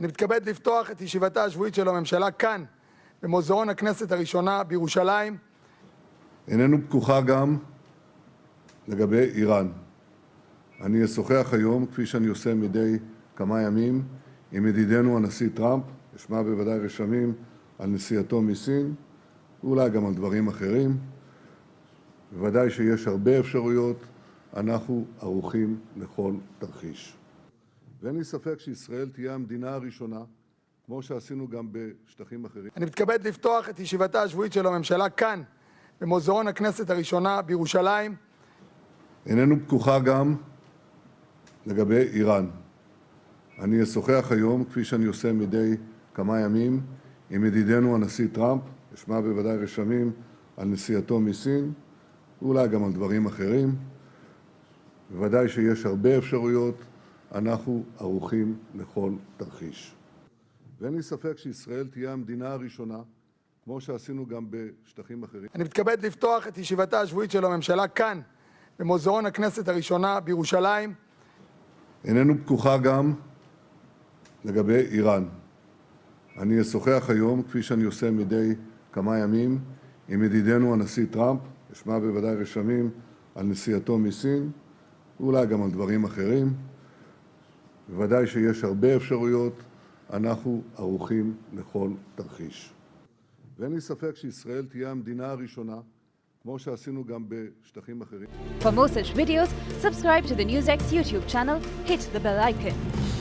אני מתכבד לפתוח את ישיבתה השבועית של הממשלה כאן, במוזיאון הכנסת הראשונה בירושלים. איננו פתוחה גם לגבי איראן. אני אשוחח היום, כפי שאני עושה מדי כמה ימים, עם ידידנו הנשיא טראמפ, אשמע בוודאי רשמים על נסיעתו מסין, ואולי גם על דברים אחרים. בוודאי שיש הרבה אפשרויות, אנחנו ערוכים לכל תרחיש. ואין לי ספק שישראל תהיה המדינה הראשונה, כמו שעשינו גם בשטחים אחרים. אני מתכבד לפתוח את ישיבתה השבועית של הממשלה כאן, במוזיאון הכנסת הראשונה בירושלים. איננו פתוחה גם לגבי איראן. אני אשוחח היום, כפי שאני עושה מדי כמה ימים, עם ידידנו הנשיא טראמפ, אשמע בוודאי רשמים על נסיעתו מסין, ואולי גם על דברים אחרים. בוודאי שיש הרבה אפשרויות, אנחנו ערוכים לכל תרחיש. ואין לי ספק שישראל תהיה המדינה הראשונה, כמו שעשינו גם בשטחים אחרים. אני מתכבד לפתוח את ישיבתה השבועית של הממשלה כאן, במוזיאון הכנסת הראשונה בירושלים. איננו פתוחה גם לגבי איראן. אני אשוחח היום, כפי שאני עושה מדי כמה ימים, עם ידידנו הנשיא טראמפ, אשמע בוודאי רשמים על נסיעתו מסין, ואולי גם על דברים אחרים. בוודאי שיש הרבה אפשרויות, אנחנו ערוכים לכל תרחיש. ואין לי ספק שישראל תהיה המדינה הראשונה, כמו שעשינו גם בשטחים אחרים. For more such videos, subscribe to the NewsX YouTube channel, hit the bell icon.